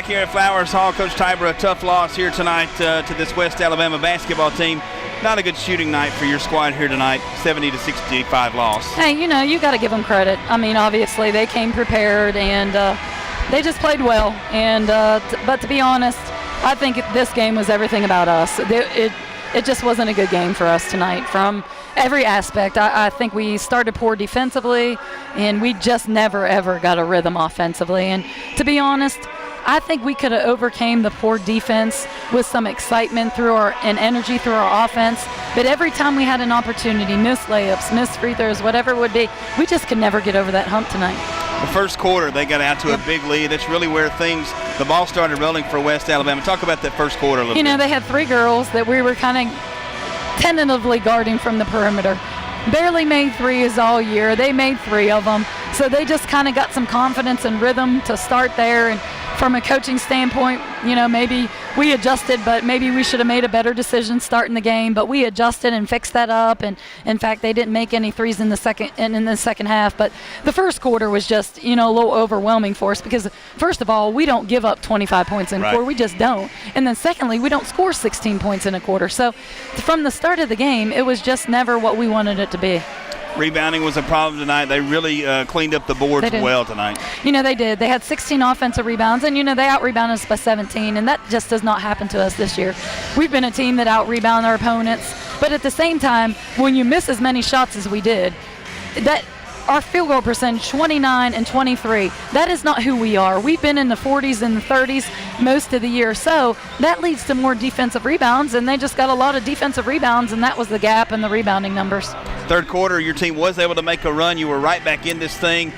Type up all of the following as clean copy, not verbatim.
back here at Flowers Hall. Coach Tiber, a tough loss here tonight to this West Alabama basketball team. Not a good shooting night for your squad here tonight, 70-65 loss. Hey, you got to give them credit. I mean, obviously they came prepared and they just played well. And but to be honest, I think this game was everything about us. It just wasn't a good game for us tonight from every aspect. I think we started poor defensively, and we just never, ever got a rhythm offensively. And to be honest, I think we could have overcame the poor defense with some excitement and energy through our offense. But every time we had an opportunity, missed layups, missed free throws, whatever it would be, we just could never get over that hump tonight. The first quarter, they got out to a big lead. That's really where the ball started rolling for West Alabama. Talk about that first quarter a little bit. They had 3 girls that we were kind of tentatively guarding from the perimeter. Barely made 3s all year. They made 3 of them. So they just kind of got some confidence and rhythm to start there. And from a coaching standpoint, maybe we adjusted, but maybe we should have made a better decision starting the game. But we adjusted and fixed that up. And in fact, they didn't make any 3s in the second half. But the first quarter was just, a little overwhelming for us because, first of all, we don't give up 25 points in a quarter. We just don't. And then secondly, we don't score 16 points in a quarter. So from the start of the game, it was just never what we wanted it to be. Rebounding was a problem tonight. They really cleaned up the boards well tonight. They did. They had 16 offensive rebounds, and, they out-rebounded us by 17, and that just does not happen to us this year. We've been a team that out-rebound our opponents, but at the same time, when you miss as many shots as we did, that our field goal percentage, 29 and 23, that is not who we are. We've been in the 40s and the 30s most of the year, so that leads to more defensive rebounds, and they just got a lot of defensive rebounds, and that was the gap in the rebounding numbers. Third quarter, your team was able to make a run. You were right back in this thing,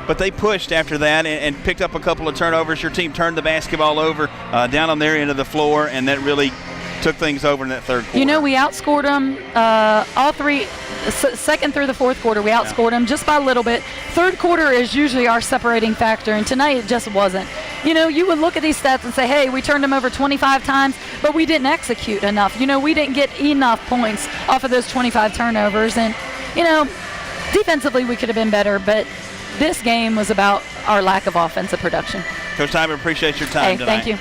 but they pushed after that and picked up a couple of turnovers. Your team turned the basketball over down on their end of the floor, and that really took things over in that third quarter. We outscored them all 3, second through the fourth quarter. We outscored them just by a little bit. Third quarter is usually our separating factor, and tonight it just wasn't. You would look at these stats and say, hey, we turned them over 25 times, but we didn't execute enough. We didn't get enough points off of those 25 turnovers. And, defensively we could have been better, but this game was about our lack of offensive production. Coach Tiber, appreciate your time tonight. Thank you.